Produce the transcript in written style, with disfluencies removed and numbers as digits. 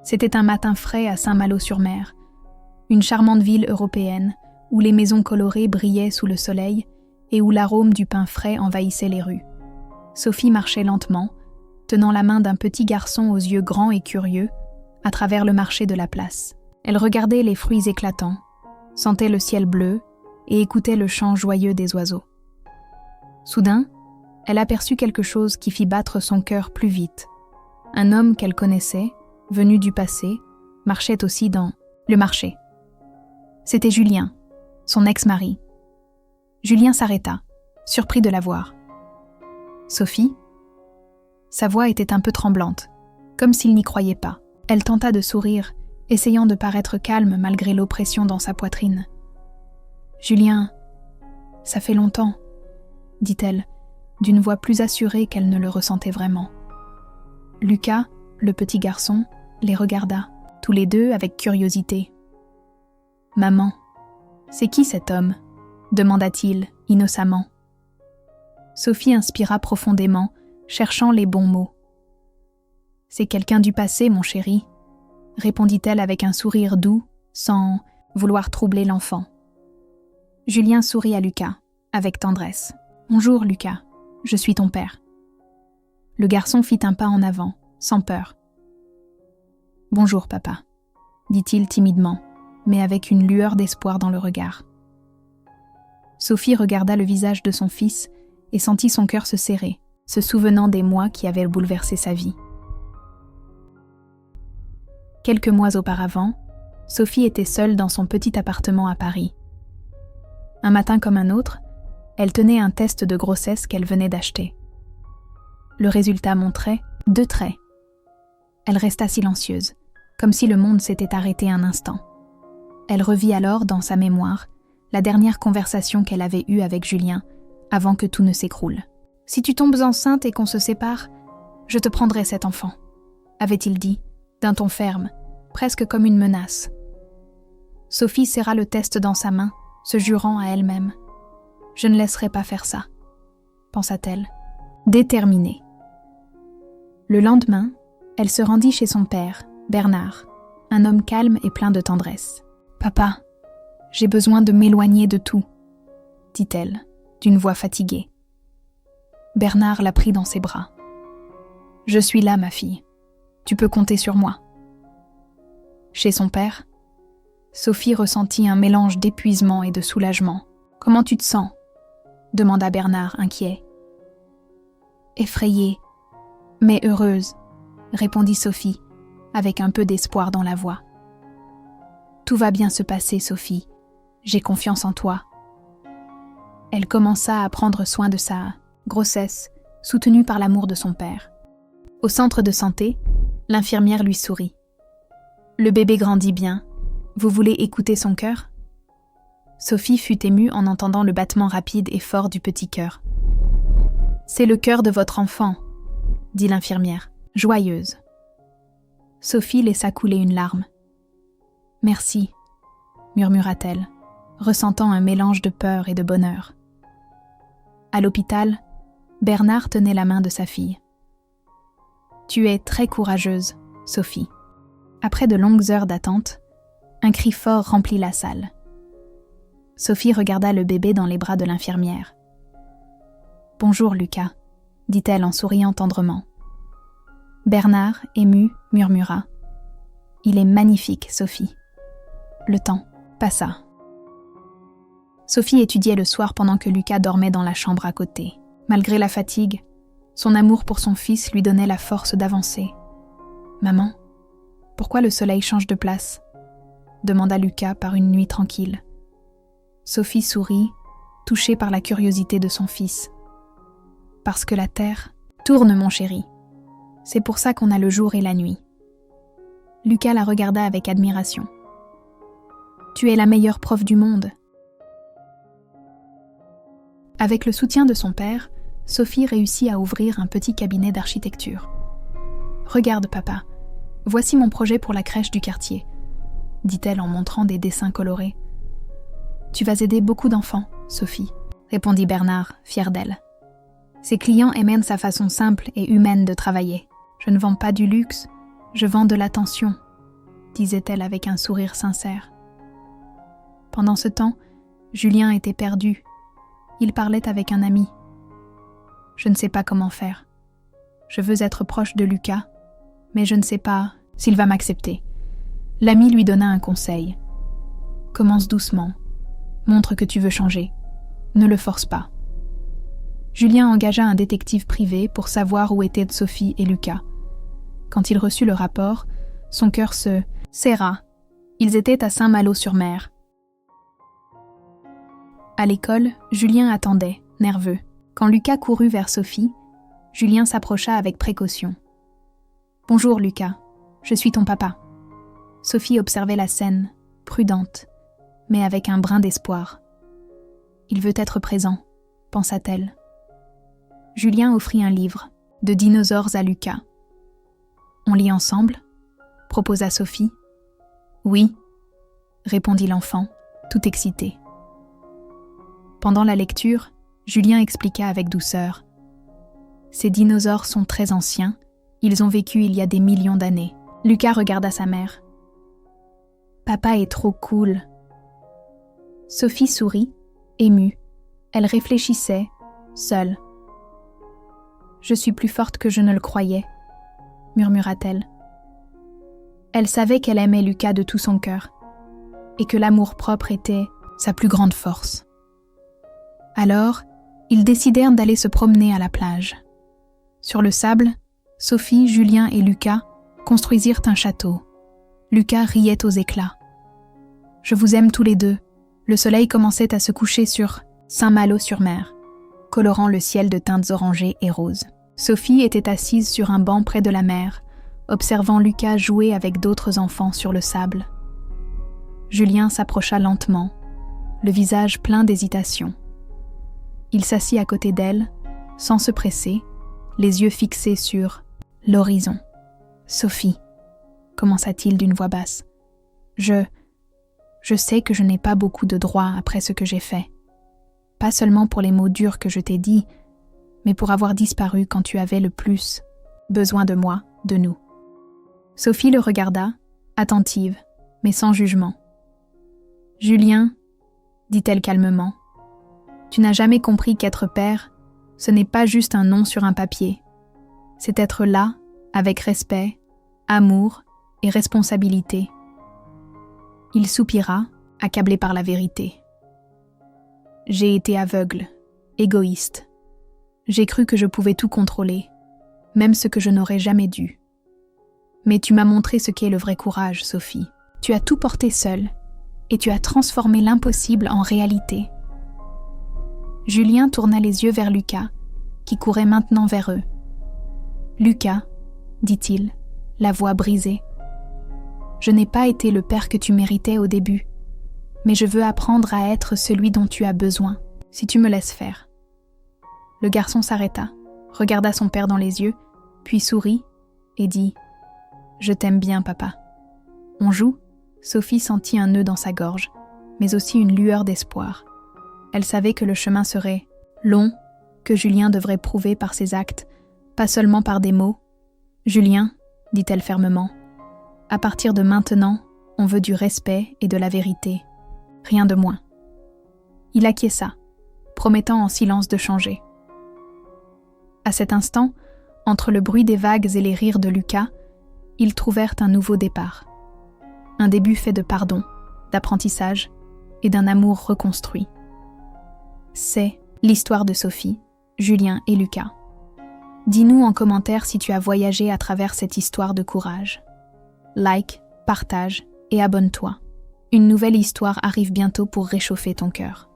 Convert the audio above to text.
C'était un matin frais à Saint-Malo-sur-Mer, une charmante ville européenne où les maisons colorées brillaient sous le soleil et où l'arôme du pain frais envahissait les rues. Sophie marchait lentement, tenant la main d'un petit garçon aux yeux grands et curieux, à travers le marché de la place. Elle regardait les fruits éclatants, sentait le ciel bleu et écoutait le chant joyeux des oiseaux. Soudain, elle aperçut quelque chose qui fit battre son cœur plus vite. Un homme qu'elle connaissait, venu du passé, marchait aussi dans le marché. C'était Julien, son ex-mari. Julien s'arrêta, surpris de la voir. « Sophie ?» Sa voix était un peu tremblante, comme s'il n'y croyait pas. Elle tenta de sourire, essayant de paraître calme malgré l'oppression dans sa poitrine. « Julien, ça fait longtemps, » dit-elle, d'une voix plus assurée qu'elle ne le ressentait vraiment. Lucas, le petit garçon, les regarda, tous les deux avec curiosité. « Maman, c'est qui cet homme ?» demanda-t-il, innocemment. Sophie inspira profondément, cherchant les bons mots. « C'est quelqu'un du passé, mon chéri, » répondit-elle avec un sourire doux, sans vouloir troubler l'enfant. Julien sourit à Lucas, avec tendresse. « Bonjour, Lucas, je suis ton père. » Le garçon fit un pas en avant, sans peur. « Bonjour, papa, » dit-il timidement, mais avec une lueur d'espoir dans le regard. Sophie regarda le visage de son fils et sentit son cœur se serrer, se souvenant des mois qui avaient bouleversé sa vie. Quelques mois auparavant, Sophie était seule dans son petit appartement à Paris. Un matin comme un autre, elle tenait un test de grossesse qu'elle venait d'acheter. Le résultat montrait 2 traits. Elle resta silencieuse, comme si le monde s'était arrêté un instant. Elle revit alors dans sa mémoire la dernière conversation qu'elle avait eue avec Julien avant que tout ne s'écroule. « Si tu tombes enceinte et qu'on se sépare, je te prendrai cet enfant », avait-il dit, d'un ton ferme, presque comme une menace. Sophie serra le test dans sa main, se jurant à elle-même. « Je ne laisserai pas faire ça », pensa-t-elle, déterminée. Le lendemain, elle se rendit chez son père, Bernard, un homme calme et plein de tendresse. « Papa, j'ai besoin de m'éloigner de tout, » dit-elle, d'une voix fatiguée. Bernard la prit dans ses bras. « Je suis là, ma fille. Tu peux compter sur moi. » Chez son père, Sophie ressentit un mélange d'épuisement et de soulagement. « Comment tu te sens ?» demanda Bernard, inquiet. « Effrayée, mais heureuse, » répondit Sophie, avec un peu d'espoir dans la voix. « Tout va bien se passer, Sophie. J'ai confiance en toi. » Elle commença à prendre soin de sa grossesse, soutenue par l'amour de son père. Au centre de santé, l'infirmière lui sourit. « Le bébé grandit bien. Vous voulez écouter son cœur ?» Sophie fut émue en entendant le battement rapide et fort du petit cœur. « C'est le cœur de votre enfant, » dit l'infirmière, joyeuse. Sophie laissa couler une larme. « Merci, » murmura-t-elle, ressentant un mélange de peur et de bonheur. À l'hôpital, Bernard tenait la main de sa fille. « Tu es très courageuse, Sophie. » Après de longues heures d'attente, un cri fort remplit la salle. Sophie regarda le bébé dans les bras de l'infirmière. « Bonjour, Lucas, » dit-elle en souriant tendrement. Bernard, ému, murmura. « Il est magnifique, Sophie. » Le temps passa. Sophie étudiait le soir pendant que Lucas dormait dans la chambre à côté. Malgré la fatigue, son amour pour son fils lui donnait la force d'avancer. « Maman, pourquoi le soleil change de place ?» demanda Lucas par une nuit tranquille. Sophie sourit, touchée par la curiosité de son fils. « Parce que la terre tourne, mon chéri. C'est pour ça qu'on a le jour et la nuit. » Lucas la regarda avec admiration. « Tu es la meilleure prof du monde. » Avec le soutien de son père, Sophie réussit à ouvrir un petit cabinet d'architecture. « Regarde, papa, voici mon projet pour la crèche du quartier, » dit-elle en montrant des dessins colorés. « Tu vas aider beaucoup d'enfants, Sophie, » répondit Bernard, fier d'elle. Ses clients aiment sa façon simple et humaine de travailler. « Je ne vends pas du luxe, je vends de l'attention, » disait-elle avec un sourire sincère. Pendant ce temps, Julien était perdu. Il parlait avec un ami. Je ne sais pas comment faire. Je veux être proche de Lucas, mais je ne sais pas s'il va m'accepter. L'ami lui donna un conseil. Commence doucement. Montre que tu veux changer. Ne le force pas. Julien engagea un détective privé pour savoir où étaient Sophie et Lucas. Quand il reçut le rapport, son cœur se serra. Ils étaient à Saint-Malo-sur-Mer. À l'école, Julien attendait, nerveux. Quand Lucas courut vers Sophie, Julien s'approcha avec précaution. « Bonjour Lucas, je suis ton papa. » Sophie observait la scène, prudente, mais avec un brin d'espoir. « Il veut être présent, » pensa-t-elle. Julien offrit un livre, de dinosaures à Lucas. « On lit ensemble ?» proposa Sophie. « Oui », répondit l'enfant, tout excité. Pendant la lecture, Julien expliqua avec douceur. « Ces dinosaures sont très anciens, ils ont vécu il y a des millions d'années. » Lucas regarda sa mère. « Papa est trop cool. » Sophie sourit, émue. Elle réfléchissait, seule. « Je suis plus forte que je ne le croyais, » murmura-t-elle. Elle savait qu'elle aimait Lucas de tout son cœur, et que l'amour-propre était sa plus grande force. Alors, ils décidèrent d'aller se promener à la plage. Sur le sable, Sophie, Julien et Lucas construisirent un château. Lucas riait aux éclats. « Je vous aime tous les deux. » Le soleil commençait à se coucher sur Saint-Malo-sur-Mer, colorant le ciel de teintes orangées et roses. Sophie était assise sur un banc près de la mer, observant Lucas jouer avec d'autres enfants sur le sable. Julien s'approcha lentement, le visage plein d'hésitation. Il s'assit à côté d'elle, sans se presser, les yeux fixés sur l'horizon. « Sophie, » commença-t-il d'une voix basse, « je sais que je n'ai pas beaucoup de droits après ce que j'ai fait. Pas seulement pour les mots durs que je t'ai dit, mais pour avoir disparu quand tu avais le plus besoin de moi, de nous. » Sophie le regarda, attentive, mais sans jugement. « Julien, » dit-elle calmement, « tu n'as jamais compris qu'être père, ce n'est pas juste un nom sur un papier. C'est être là, avec respect, amour et responsabilité. » Il soupira, accablé par la vérité. « J'ai été aveugle, égoïste. J'ai cru que je pouvais tout contrôler, même ce que je n'aurais jamais dû. Mais tu m'as montré ce qu'est le vrai courage, Sophie. Tu as tout porté seule, et tu as transformé l'impossible en réalité. » Julien tourna les yeux vers Lucas, qui courait maintenant vers eux. « Lucas, » dit-il, la voix brisée, « je n'ai pas été le père que tu méritais au début, mais je veux apprendre à être celui dont tu as besoin, si tu me laisses faire. » Le garçon s'arrêta, regarda son père dans les yeux, puis sourit et dit « Je t'aime bien, papa. » « On joue ?» Sophie sentit un nœud dans sa gorge, mais aussi une lueur d'espoir. Elle savait que le chemin serait long, que Julien devrait prouver par ses actes, pas seulement par des mots. « Julien, » dit-elle fermement, « à partir de maintenant, on veut du respect et de la vérité. Rien de moins. » Il acquiesça, promettant en silence de changer. À cet instant, entre le bruit des vagues et les rires de Lucas, ils trouvèrent un nouveau départ. Un début fait de pardon, d'apprentissage et d'un amour reconstruit. C'est l'histoire de Sophie, Julien et Lucas. Dis-nous en commentaire si tu as voyagé à travers cette histoire de courage. Like, partage et abonne-toi. Une nouvelle histoire arrive bientôt pour réchauffer ton cœur.